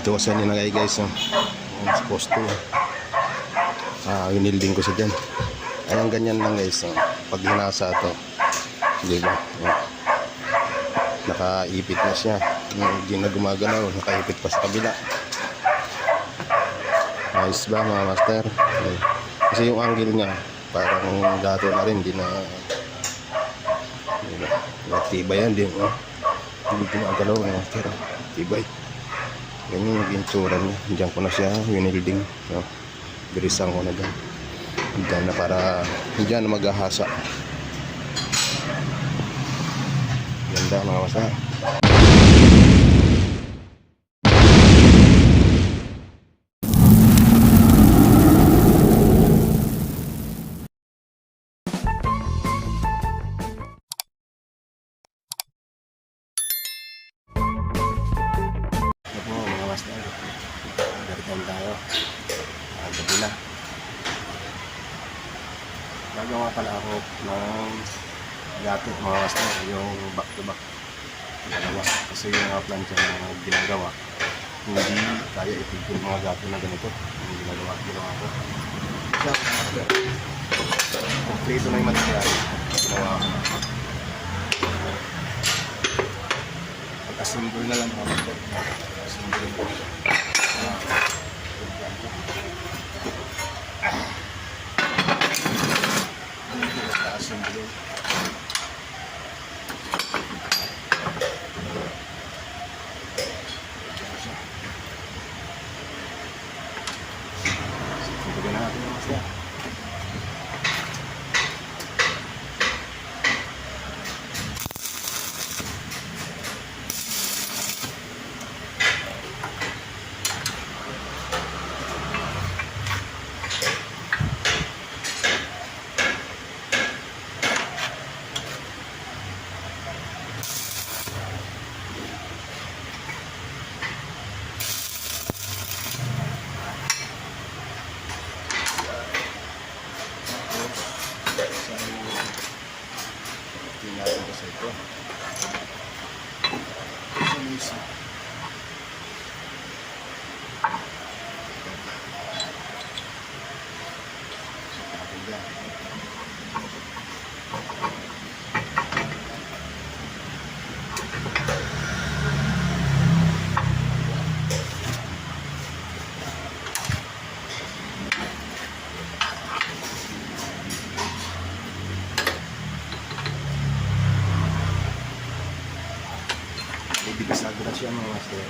Dito ko sa inyo nagay guys, no? Sa posto. Winilding ko sa dyan. Ayan, ganyan lang guys, no? Pag hinasa ito, diba? Nakaipit na siya. Hindi na gumagalaw, nakaipit pa sa kabila. Ayos ba mga master? Kasi yung angle niya parang gato na rin, hindi na tibay yan din, no? Hindi gumagalaw mga master, tibay. Ganyan yung itsura niya. Diyan ko na siya winilding, no? Birisan ko na dyan. Diyan na para diyan na maghahasa. Ganda mga master. Garitan tayo. Gabi na. Nagawa pala ako ng gato mga master, yung back to back ginagawa. Kasi yung mga plancha na ginagawa, hindi kaya itigil mga gato na ganito. Yung ginawa ko. Siya mga master. Kompleto na yung material. Ginawa ko. Pag-assemble na lang mga master. Assemble ko. Natin kasi ito. Bigas agad siya mga master.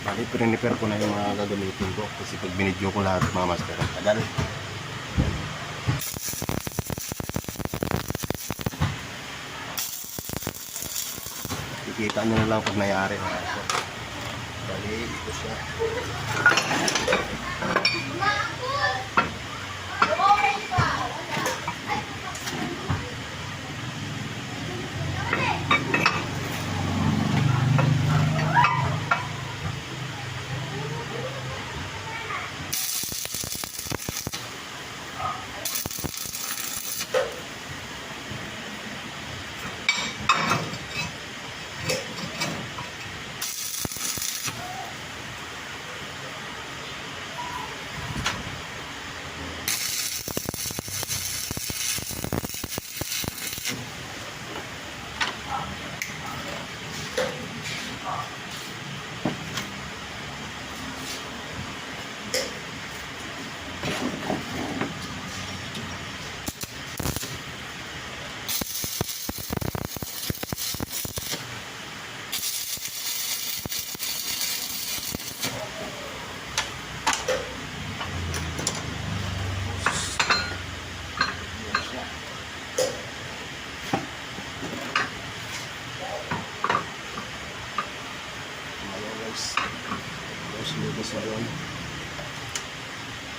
Bali, prepare ko na yung mga gagamitin ko kasi pag binidyo ko lahat mga master, ang tagal. Kikita nyo na lang pag nayari mga master. Bali, ito siya.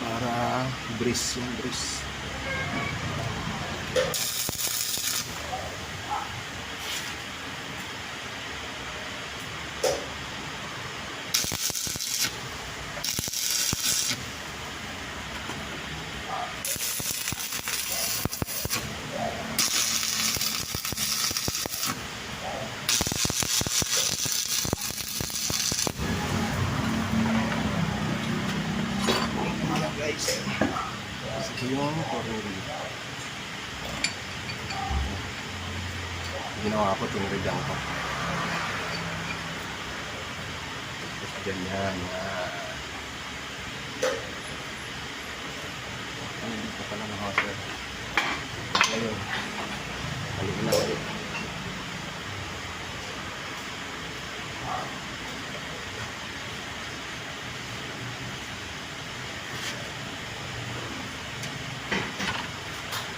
Para breeze yung breeze. Guys, ito yung tornilyo. Ginawa ko, tinirigan ko. Tapos ganyan. Ay, hindi pa pala nakaser. Ngayon, haliin na ulit.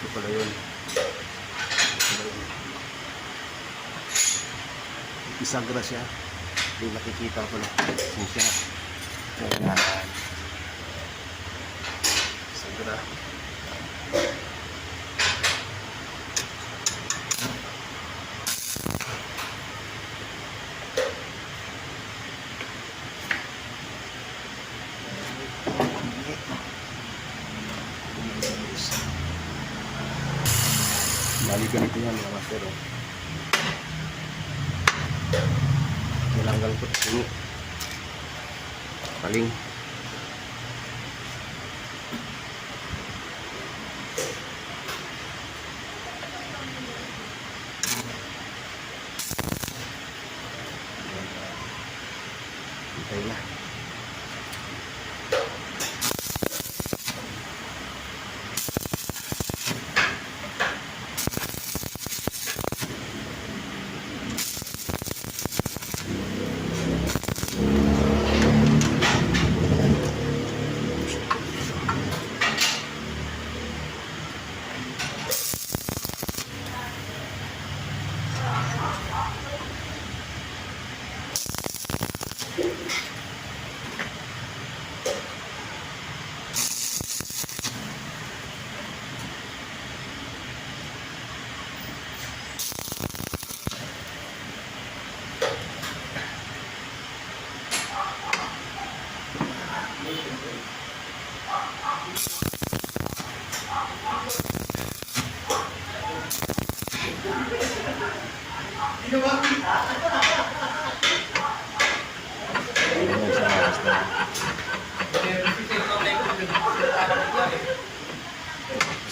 Ito pala yun. Isagra siya. Hindi nakikita ko na. Siya. Ayan. Isagra. Bali ganito yan mga master. Nilanggal ko ito. Paling. Hintay na.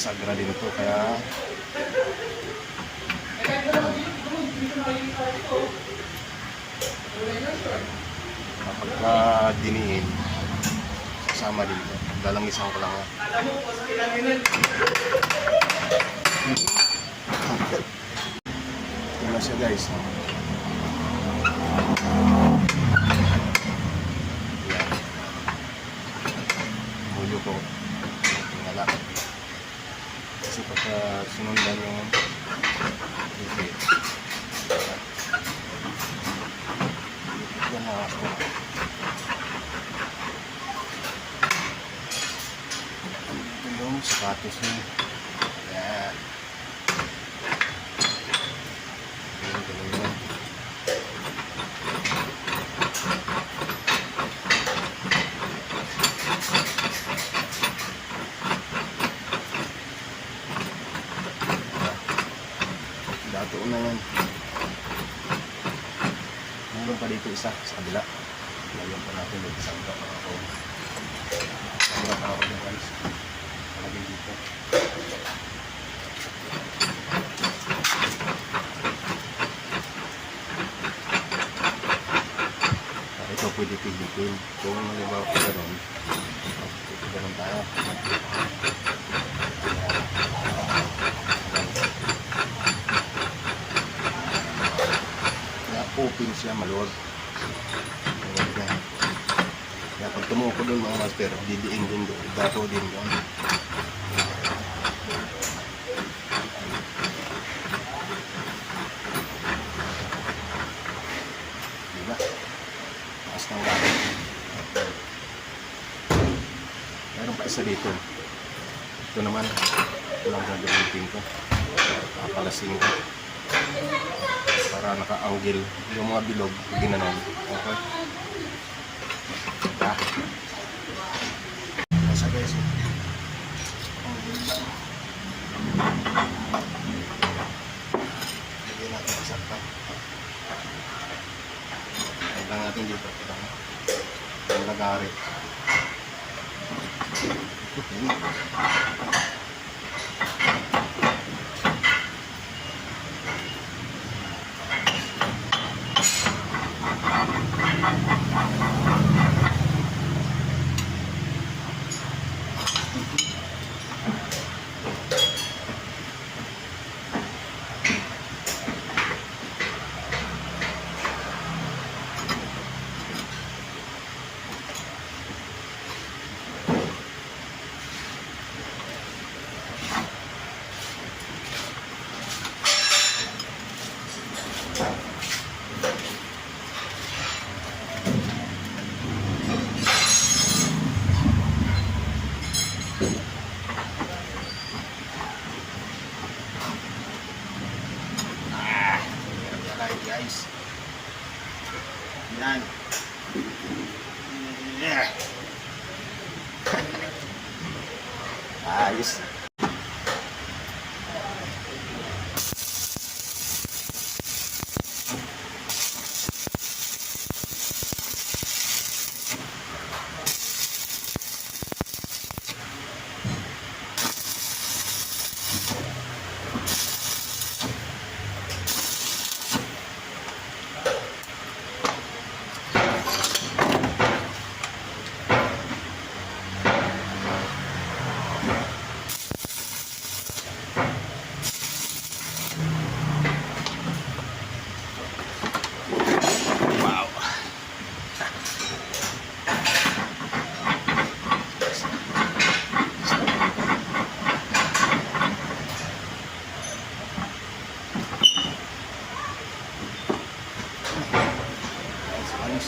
Sagra din ito kaya kapag diniin sasama dito. Lalangisan ko lang. Ito na siya guys. Hulo ko. Tingala. Kasi pagka sinundan yung okay. Yan na ako. Ito yung sapatos niya. Yan. Yan, ganun yan. Dato na yan. Meron pa dito isa sa kabila. Ngayon pa natin yung isang ka mga ako. Isang ka ako yung guys. Palagay dito. Ito pwede pilitin. Kung nalibaw ko gano'n, ito gano'n tayo. Open siya, maluwag. Kaya pag tumuko doon mga master, didiin din doon, dato din doon. Diba? Taas ng gamit. Meron pa isa dito. Ito naman, ito lang gagamitin ko. Kakalasin ko. Para naka-angle yung mga bilog, ginanon. Okay. Ah. Nasa guys. Lagyan natin isakta. Kailangan natin dito. Ang lagari. Guys. Yan. Yeah. Ayos.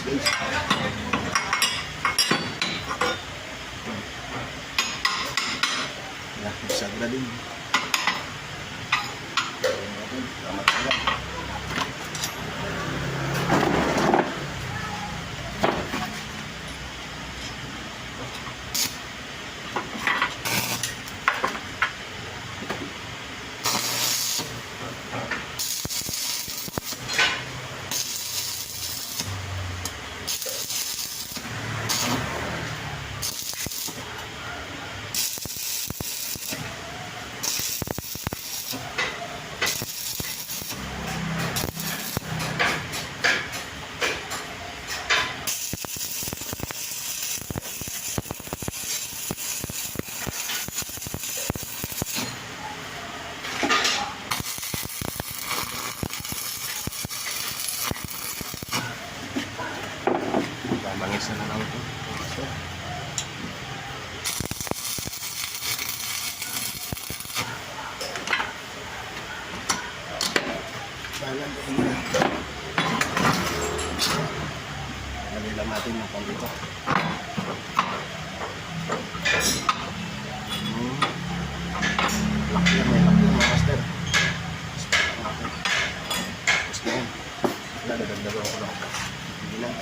Guys. Ya, bisa din. Selamat malam. Mangis na lang ito. Lagay lang natin yung pang dito. Laki lang, may laki lang mga master. Tapos na yun. Dadagdagan ko lang. Hindi lang.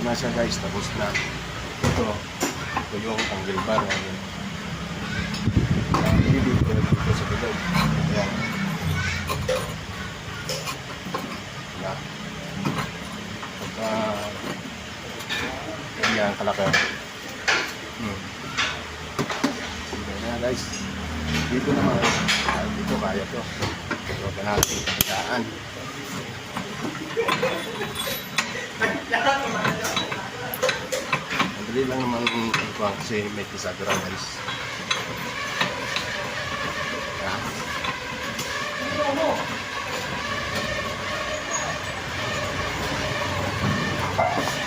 Na siya guys, tapos na ito yung angle bar hindi ko na dito sa bilog. Ayan na pagka ganyan kalaki. Sige na guys. Dito naman, dito kaya to. Ito ba natin pagkaan. Madali lang naman ito kasi may pisagra guys. Yan.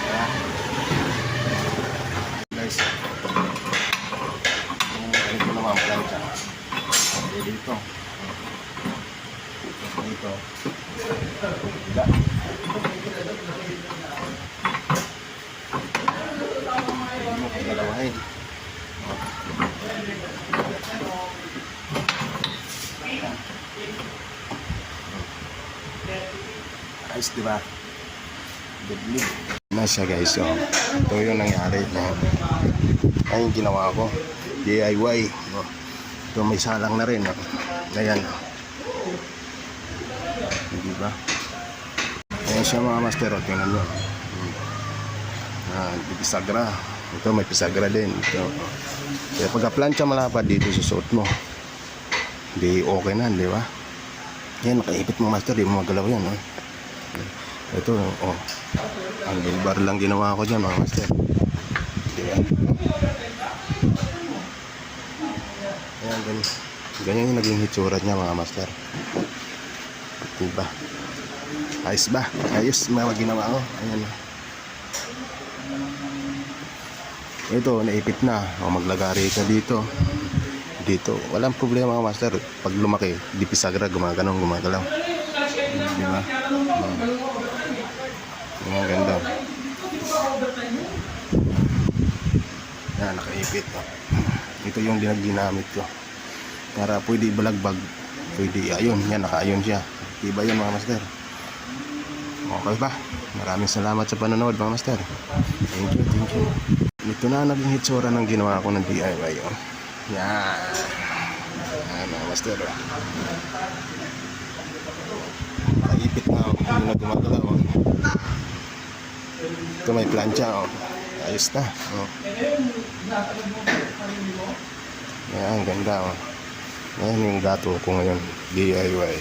Yan. Guys, ito naman plancha. Dito. Dito. Dito. Hindi mo pagdalawahin. Ayos, diba? Deadly. Na siya guys, oh. Ito yung nangyari na ay yung ginawa ko. DIY. Oh. Ito may salang na rin. Oh. Ayan. Diba? Ayan siya mga master. Oh. Tingnan nyo. Pisagra. Ito may pisagra din. Ito. Kaya pagka-plancha malapad dito susuot mo. Di okay na, di ba? Yan, nakaipit mo master. Di mo magalaw yan. Oh. Ito, oh. Ang bar lang ginawa ko dyan mga master. Diba? Ayan, ganyan yung naging hitsura niya mga master. Diba? Ayos ba? Ayos mga ginawa ko. Ayan. Ito, naipit na. O maglagari ka dito. Dito. Walang problema mga master. Pag lumaki, di pisagra, gumagalaw. Diba? Ang ganda. Yan, nakaipit. Ito yung ginamit ko. Para pwede balagbag. Pwede, ayun. Yan, nakaayon siya. Diba yun mga master? Okay ba? Maraming salamat sa panonood mga master. Thank you. Ito na naging hitsura ng ginawa ko ng DIY. Oh. Yan. Yan mga master. Nakaipit na. Hindi na gumagalaw. Oh. Ito may plancha, oh. Ayos na, oh. Yan, ganda, oh. Yan yung gato ko ngayon, DIY.